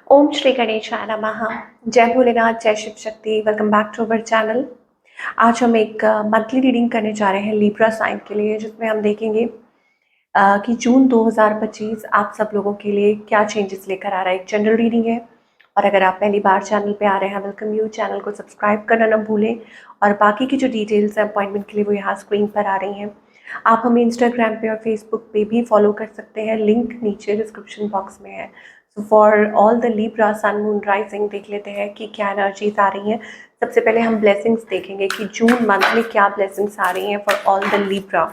ओम श्री गणेशाय नमः। जय भोलेनाथ, जय Shiv Shakti. Welcome back to our channel. आज हम एक मंथली रीडिंग करने जा रहे हैं लिब्रा साइन के लिए, जिसमें हम देखेंगे कि जून 2025 आप सब लोगों के लिए क्या चेंजेस लेकर आ रहा है। एक जनरल रीडिंग है, और अगर आप पहली बार चैनल पे आ रहे हैं, वेलकम यू। चैनल को सब्सक्राइब करना ना भूलें, और बाकी की जो डिटेल्स हैं अपॉइंटमेंट के लिए वो यहाँ स्क्रीन पर आ रही हैं। आप हमें इंस्टाग्राम पे और फेसबुक पे भी फॉलो कर सकते हैं, लिंक नीचे डिस्क्रिप्शन बॉक्स में है। So for all the Libra sun moon rising देख लेते हैं कि क्या एनर्जीज आ रही हैं। सबसे पहले हम ब्लेसिंग्स देखेंगे कि जून मंथ में क्या ब्लेसिंग्स आ रही हैं for all the Libra.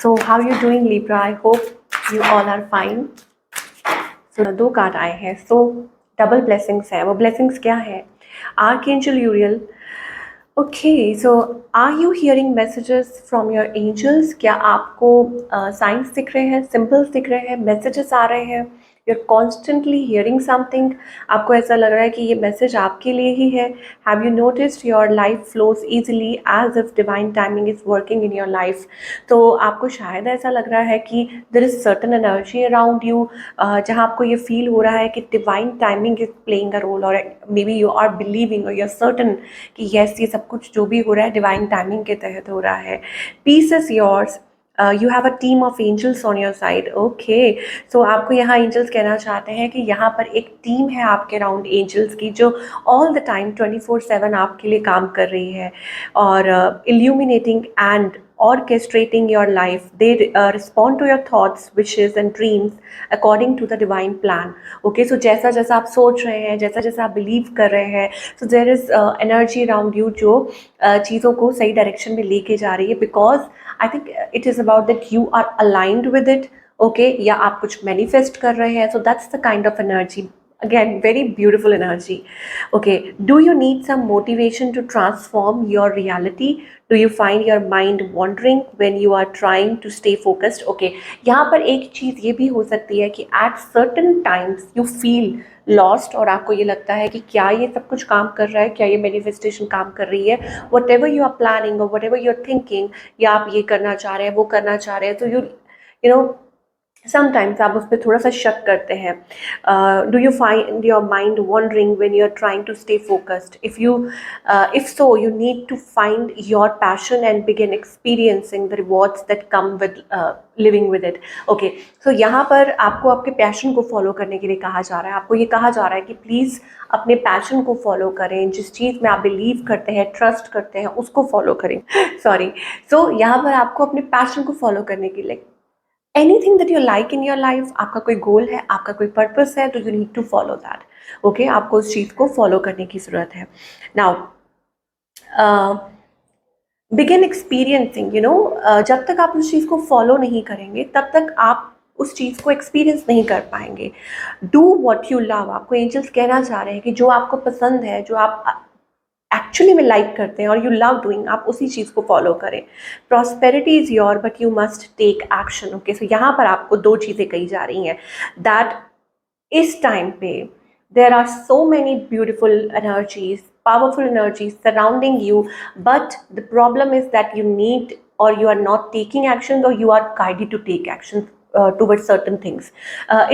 So how you doing Libra? I hope you all are fine. So 2 card आए हैं, सो डबल ब्लेसिंग्स है। वो ब्लेसिंग्स क्या है? Archangel Uriel. Okay, so are you hearing messages from your angels? क्या आपको science दिख रहे हैं, सिंबल्स दिख रहे हैं, मैसेजेस आ रहे हैं? You are constantly hearing something. आपको ऐसा लग रहा है कि ये मैसेज आपके लिए ही है। Have you noticed your life flows easily as if divine timing is working in your life? तो आपको शायद ऐसा लग रहा है कि there is certain energy around you, जहाँ आपको ये फील हो रहा है कि divine timing is playing a role, और maybe you are believing और यू आर सर्टन कि यस, ये सब कुछ जो भी हो रहा है डिवाइन टाइमिंग के तहत हो रहा है। Peace is yours. You have a team of angels on your side. Okay, so आपको यहाँ एंजल्स कहना चाहते हैं कि यहाँ पर एक टीम है आपके अराउंड एंजल्स की, जो ऑल द टाइम 24/7 आपके लिए काम कर रही है, और illuminating and orchestrating your life. They respond to your thoughts, wishes and dreams according to the divine plan. Okay, so जैसा जैसा आप सोच रहे हैं, जैसा जैसा आप बिलीव कर रहे हैं, so there is energy around you जो चीज़ों को सही डायरेक्शन में लेके जा रही है, because I think it is about that you are aligned with it. Okay, या आप कुछ मैनिफेस्ट कर रहे हैं, so that's the kind of energy. Again, very beautiful energy. Okay, do you need some motivation to transform your reality? Do you find your mind wandering when you are trying to stay focused? Okay, यहाँ पर एक चीज़ ये भी हो सकती है कि at certain times you feel lost, और आपको ये लगता है कि क्या ये सब कुछ काम कर रहा है, क्या ये मैनिफेस्टेशन काम कर रही है। whatever you are planning or whatever you are thinking, या आप ये करना चाह रहे हैं, वो करना चाह रहे हैं, तो you know समटाइम्स आप उस पर थोड़ा सा शक करते हैं। Do you find your mind wandering when you are trying to stay focused? If so you need to find your passion and begin experiencing the rewards that come with living with it. Okay, so यहाँ पर आपको आपके passion को follow करने के लिए कहा जा रहा है। आपको ये कहा जा रहा है कि प्लीज़ अपने पैशन को फॉलो करें, जिस चीज़ में आप बिलीव करते हैं, ट्रस्ट करते हैं, उसको फॉलो करें। सॉरी, सो यहाँ पर आपको अपने पैशन को फॉलो करने के लिए, anything that you like in your life, आपका कोई गोल है, आपका कोई पर्पस है, तो you need to follow that. Okay, आपको उस चीज़ को फॉलो करने की ज़रूरत है। नाउ बिगिन एक्सपीरियंसिंग, जब तक आप उस चीज़ को फॉलो नहीं करेंगे, तब तक आप उस चीज़ को एक्सपीरियंस नहीं कर पाएंगे। Do what you love. आपको एंजल्स कहना चाह रहे हैं कि जो आपको पसंद है, जो आप एक्चुअली में लाइक करते हैं और यू लव डूइंग, आप उसी चीज़ को फॉलो करें। Prosperity is your but you must take action. Okay, so यहाँ पर आपको 2 चीज़ें कही जा रही हैं, दैट इस टाइम पे there are so many beautiful energies, powerful energies surrounding you, but the problem is that you need, or you are not taking actions, or you are guided to take actions towards certain things.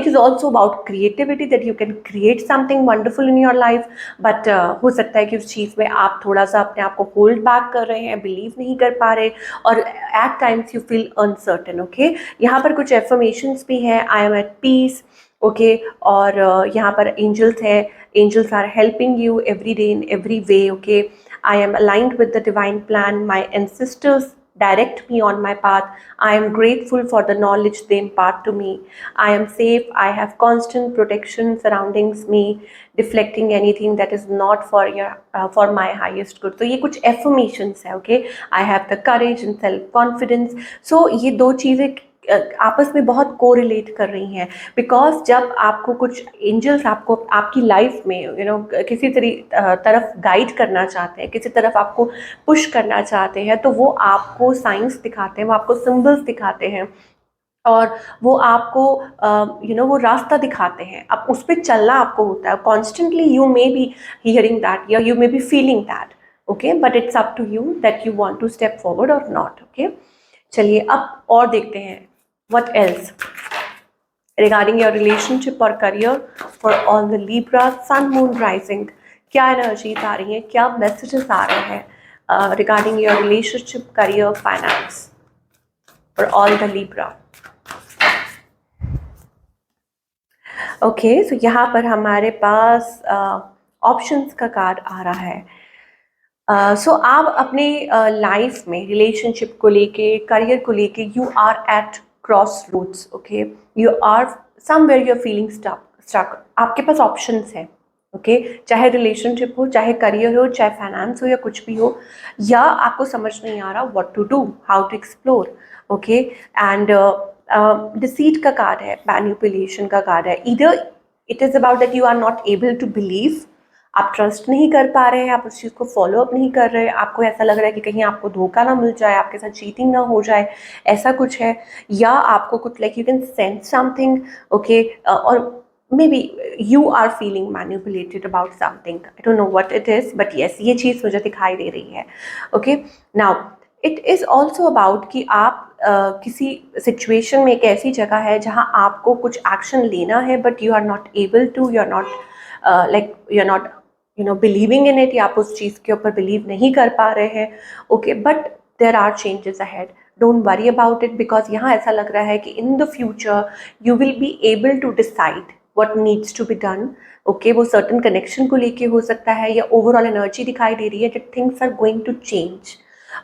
It is also about creativity, that you can create something wonderful in your life, but हो सकता है कि उस चीज़ में आप थोड़ा सा अपने आप को होल्ड बैक कर रहे हैं, बिलीव नहीं कर पा रहे, और at times you feel uncertain. Okay, यहाँ पर कुछ affirmations भी हैं। I am at peace. Okay, और यहाँ पर एंजल्स है, angels are helping you every day in every way. Okay, I am aligned with the divine plan, my ancestors direct me on my path. I am grateful for the knowledge they impart to me. I am safe. I have constant protection surrounding me, deflecting anything that is not for my highest good. तो ये कुछ affirmations है. Okay, I have the courage and self confidence. So ये 2 चीज़ें आपस में बहुत correlate कर रही हैं, बिकॉज जब आपको कुछ एंजल्स आपको आपकी लाइफ में किसी तरफ गाइड करना चाहते हैं, किसी तरफ आपको पुश करना चाहते हैं, तो वो आपको साइंस दिखाते हैं, वो आपको सिंबल्स दिखाते हैं, और वो आपको वो रास्ता दिखाते हैं। अब उस पर चलना आपको होता है constantly. You may be hearing that, या you may be feeling that. Okay, but it's up to you that you want to step forward और नॉट। ओके, चलिए अब और देखते हैं what else. Regarding your relationship और career for all the Libra sun moon rising, क्या energies आ रही हैं, क्या मैसेजेस आ रहे हैं regarding your relationship, career, finance for all the Libra. Okay, so यहाँ पर हमारे पास ऑप्शंस का कार्ड आ रहा है। सो आप अपने लाइफ में रिलेशनशिप को लेके, करियर को लेके, you are at crossroads. Okay, you are somewhere you are feeling stuck. आपके पास ऑप्शंस हैं। ओके, चाहे रिलेशनशिप हो, चाहे करियर हो, चाहे फाइनेंस हो, या कुछ भी हो, या आपको समझ नहीं आ रहा what to do, how to explore. Okay, and deceit का कार्ड है, मैनिपुलेशन का कार्ड है। Either it is about that you are not able to believe, आप ट्रस्ट नहीं कर पा रहे हैं, आप उस चीज़ को फॉलो अप नहीं कर रहे, आपको ऐसा लग रहा है कि कहीं आपको धोखा ना मिल जाए, आपके साथ चीटिंग ना हो जाए, ऐसा कुछ है। या आपको कुछ like you can sense something, okay, और maybe you are feeling manipulated about something. I don't know what it is, but yes, ये चीज़ मुझे दिखाई दे रही है। Okay, now it is also about कि आप किसी सिचुएशन में, एक ऐसी जगह है जहाँ आपको कुछ एक्शन लेना है, but you are not able to, you are not like you are not believing in it, या आप उस चीज़ के ऊपर बिलीव नहीं कर पा रहे हैं। Okay, but there are changes ahead, don't worry about it, because यहाँ ऐसा लग रहा है कि in the future you will be able to decide what needs to be done. Okay, वो certain connection को लेके हो सकता है, या overall energy दिखाई दे रही है that things are going to change.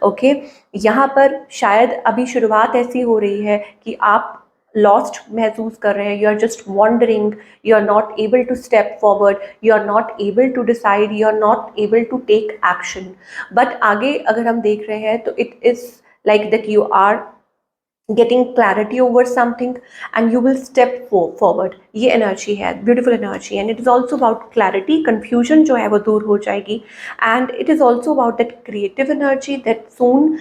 Okay, यहाँ पर शायद अभी शुरुआत ऐसी हो रही है कि आप lost महसूस कर रहे हैं, you are just wandering, you are not able to step forward, you are not able to decide, you are not able to take action. But आगे अगर हम देख रहे हैं तो it is like that you are getting clarity over something and you will step forward. ये energy है, beautiful energy, and it is also about clarity, confusion जो है वो दूर हो जाएगी, and it is also about that creative energy that soon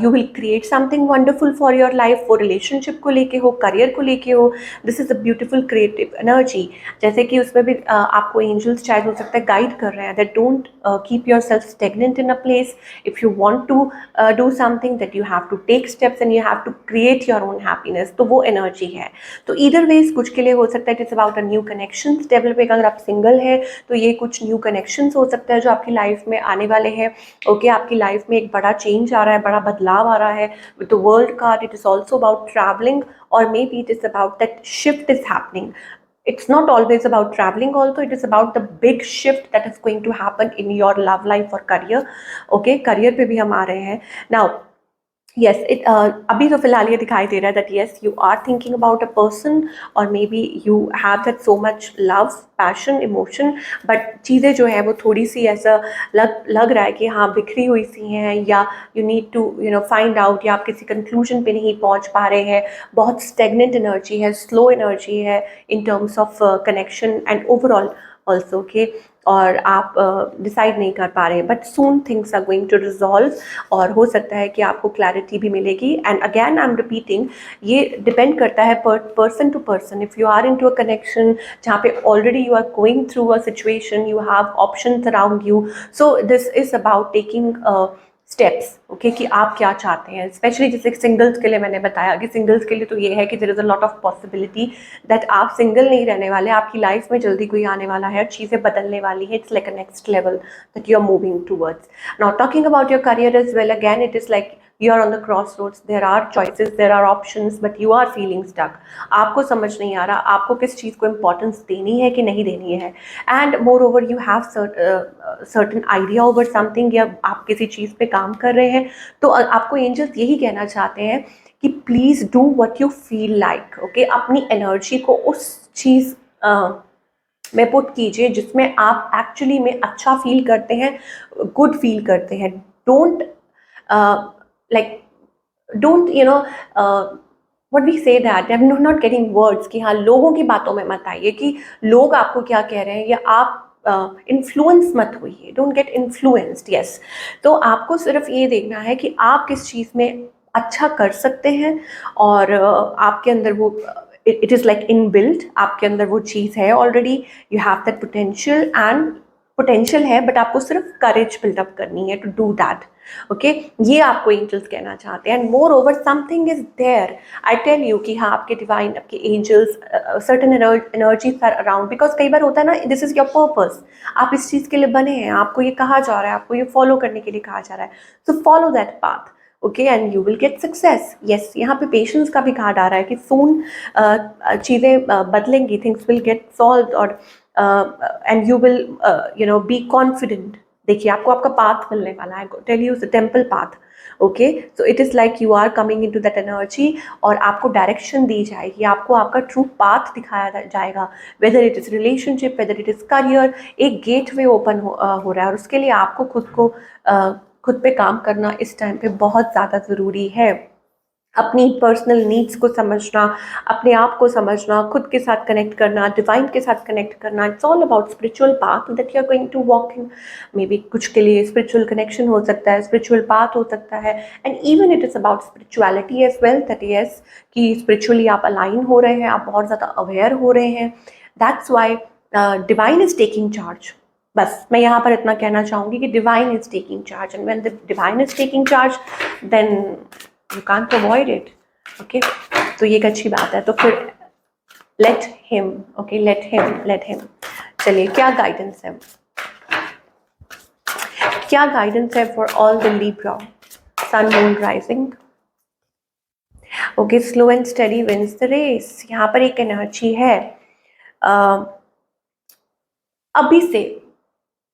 you will create something wonderful for your life, वो relationship को लेके हो, करियर को लेके हो। This is a beautiful creative energy. जैसे कि उसमें भी आपको एंजल्स शायद हो सकता है गाइड कर रहे हैं that don't keep yourself stagnant in a place, if you want to do something that you have to take steps and you have to create your own happiness. तो वो energy है। तो either veg कुछ के लिए हो सकता है it is about a new connections developing. अगर आप सिंगल हैं तो ये कुछ न्यू कनेक्शंस हो सकता है जो आपकी लाइफ में आने वाले हैं। ओके, आपकी लाइफ में एक बड़ा चेंज आ रहा है, बड़ा बदलाव आ रहा है। With the world card it is also about travelling, और maybe it is about that shift is happening. It's not always about traveling also, it is about the big shift that is going to happen in your love life or career. Okay, career पे भी हम आ रहे हैं now. Yes, अभी तो फिलहाल ये दिखाई दे रहा है that yes, you are thinking about a person, or maybe you have that so much love, passion, emotion, but चीज़ें जो है वो थोड़ी सी ऐसा लग रहा है कि हाँ बिखरी हुई सी हैं, या you need to find out, या आप किसी कंक्लूजन पे नहीं पहुंच पा रहे हैं। बहुत स्टेगनेंट एनर्जी है, स्लो एनर्जी है in terms of connection and overall also. Okay, और आप डिसाइड नहीं कर पा रहे हैं, but soon things are going to resolve, और हो सकता है कि आपको क्लैरिटी भी मिलेगी। And again I am repeating, ये डिपेंड करता है person to person. If you are in to a connection जहाँ पे already you are going through a situation, you have options around you, so this is about taking steps. Okay, कि आप क्या चाहते हैं। स्पेशली जैसे सिंगल्स के लिए मैंने बताया कि सिंगल्स के लिए तो ये है कि there is a lot of possibility that आप सिंगल नहीं रहने वाले, आपकी लाइफ में जल्दी कोई आने वाला है, चीज़ें बदलने वाली है। It's like a next level that you are moving towards. Now talking about your career as well, again it is like you are on the crossroads, there are choices, there are options, but you are feeling stuck. आपको समझ नहीं आ रहा आपको किस चीज़ को importance देनी है कि नहीं देनी है, and more over you have certain idea over something, या आप किसी चीज़ पे काम कर रहे हैं, तो आपको एंजल्स यही कहना चाहते हैं कि please do what you feel like. Okay, अपनी एनर्जी को उस चीज़ में पुट कीजिए जिसमें आप एक्चुअली में अच्छा फील करते हैं, गुड फील करते हैं। Don't don't what we say that I'm not getting words कि हाँ लोगों की बातों में मत आइए कि लोग आपको क्या कह रहे हैं, या आप इन्फ्लुएंस मत होइए। Don't get influenced. यस, तो आपको सिर्फ ये देखना है कि आप किस चीज़ में अच्छा कर सकते हैं, और आपके अंदर वो it is like in built, आपके अंदर वो चीज़ है already. You have that potential, and potential है, बट आपको सिर्फ करेज बिल्डअप करनी है टू डू दैट। ओके ये आपको एंजल्स कहना चाहते हैं। And moreover something is there, I tell you कि हाँ आपके डिवाइन, आपके angels, certain energies are around, because कई बार होता है ना, दिस इज योर पर्पस, आप इस चीज़ के लिए बने हैं, आपको ये कहा जा रहा है, आपको ये फॉलो करने के लिए कहा जा रहा है, so follow that path, okay, and you will get success. Yes, यहाँ पे पेशेंस का भी कार्ड आ रहा है कि सून चीज़ें बदलेंगी, थिंग्स विल गेट सॉल्व, और and you will be confident. देखिए आपको आपका पाथ मिलने वाला है, tell you temple path, okay, so it is like you are coming in to that energy, और आपको डायरेक्शन दी जाएगी, आपको आपका ट्रू पाथ दिखाया जाएगा, whether it is relationship, whether it is career, एक गेट वे ओपन हो रहा है, और उसके लिए आपको खुद पे काम करना इस टाइम पे बहुत ज़्यादा ज़रूरी है। अपनी पर्सनल नीड्स को समझना, अपने आप को समझना, खुद के साथ कनेक्ट करना, डिवाइन के साथ कनेक्ट करना, it's all about spiritual path that you are going to walk in. Maybe कुछ के लिए स्पिरिचुअल कनेक्शन हो सकता है, स्पिरिचुअल पाथ हो सकता है, and even it is about spirituality as well, that yes कि स्पिरिचुअली आप अलाइन हो रहे हैं, आप बहुत ज़्यादा अवेयर हो रहे हैं, that's why divine is taking charge. बस मैं यहाँ पर इतना कहना चाहूँगी कि divine is taking charge, and when the divine is taking charge then you can't avoid it, okay, तो ये एक अच्छी बात है। तो फिर let him, okay, let him. चलिए क्या गाइडेंस है, क्या गाइडेंस है for all the Libra sun moon rising. Okay, slow and steady wins the race. यहाँ पर एक एनर्जी है, अभी से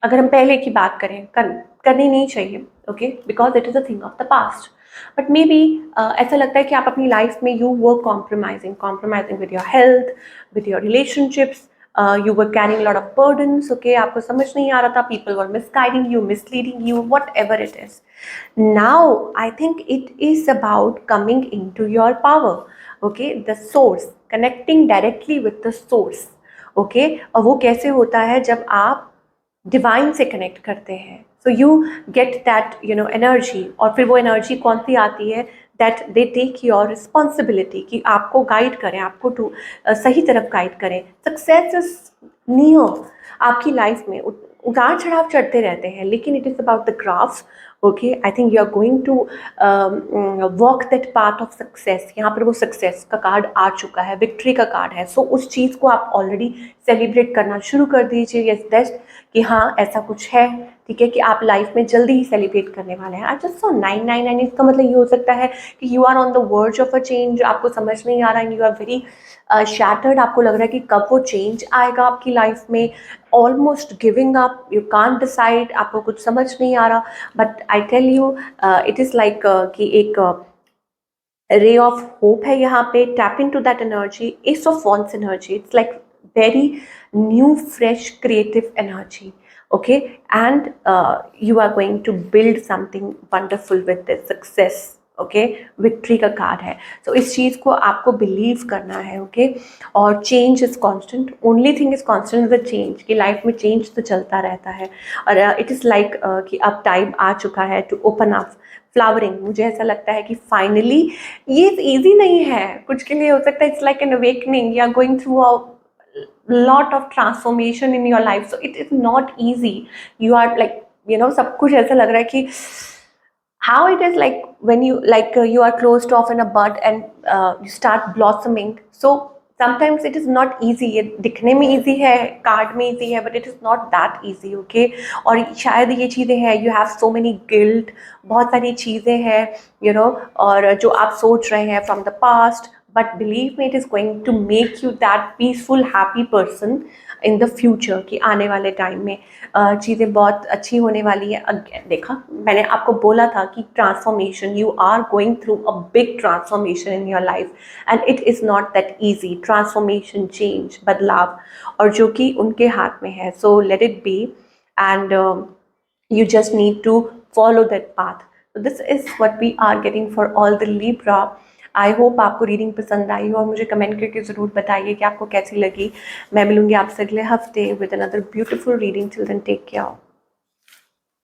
अगर हम पहले की बात करें, करनी नहीं चाहिए, okay, because it is a thing of the past, but maybe ऐसा लगता है कि आप अपनी लाइफ में you were compromising with your health, with your relationships, you were carrying lot of burdens, okay, आपको समझ नहीं आ रहा था, people were misguiding you, misleading you, whatever it is. Now I think it is about coming in to your power, okay, the source, connecting directly with the source, okay, और वो कैसे होता है जब आप डिवाइन से connect करते हैं, so you get that energy, और फिर वो एनर्जी कौन सी आती है, that they take your responsibility कि आपको गाइड करें, आपको सही तरफ गाइड करें। सक्सेस इज नियर, आपकी लाइफ में उतार चढ़ाव चढ़ते रहते हैं, लेकिन it is about the graph, okay, I think you are going to walk that path of success. यहाँ पर वो सक्सेस का कार्ड आ चुका है, विक्ट्री का कार्ड है, सो उस चीज़ को आप ऑलरेडी सेलिब्रेट करना शुरू कर दीजिए। यस बेस्ट कि हाँ ऐसा कुछ है, ठीक है, कि आप लाइफ में जल्दी ही सेलिब्रेट करने वाले हैं। आई जस्ट सो 999, इसका मतलब ये हो सकता है कि you are on the verge of a change, आपको समझ नहीं आ रहा है, यू आर वेरी शैटर्ड, आपको लग रहा है कि कब वो चेंज आएगा आपकी लाइफ में, almost giving up, you can't decide, आपको कुछ समझ नहीं आ रहा, but I tell you it is like कि एक रे ऑफ होप है यहाँ पे, tap in to that energy, ace of wands energy, it's like very new fresh creative energy, okay, and you are going to build something wonderful with this success, okay, victory का card है, so इस चीज़ को आपको believe करना है, okay, और change is constant, only thing is constant is the change, कि life में change तो चलता रहता है, और it is like कि अब टाइम आ चुका है to open up फ्लावरिंग। मुझे ऐसा लगता है कि फाइनली ये ईजी नहीं है, कुछ के लिए हो सकता है it's like an awakening, you are going through a lot of transformation in your life, so it is not easy, you are like सब कुछ ऐसा लग रहा है कि how it is like when you like you are closed off in a bud and you start blossoming, so sometimes it is not easy, ये दिखने में easy है, कार्ड में easy है, but it is not that easy, okay, और शायद ये चीज़ें हैं, you have so many guilt, बहुत सारी चीज़ें हैं और जो आप सोच रहे हैं from the past, but believe me it is going to make you that peaceful happy person in the future, कि आने वाले टाइम में चीज़ें बहुत अच्छी होने वाली है। अगेन देखा, मैंने आपको बोला था कि transformation, you are going through a big transformation in your life and it is not that easy, transformation, change, बदलाव, और जो कि उनके हाथ में है, so let it be and you just need to follow that path. So this is what we are getting for all the Libra. I hope आपको reading पसंद आई हो और मुझे कमेंट करके ज़रूर बताइए कि आपको कैसी लगी। मैं मिलूंगी आपसे अगले हफ्ते with another beautiful reading. Till then take care.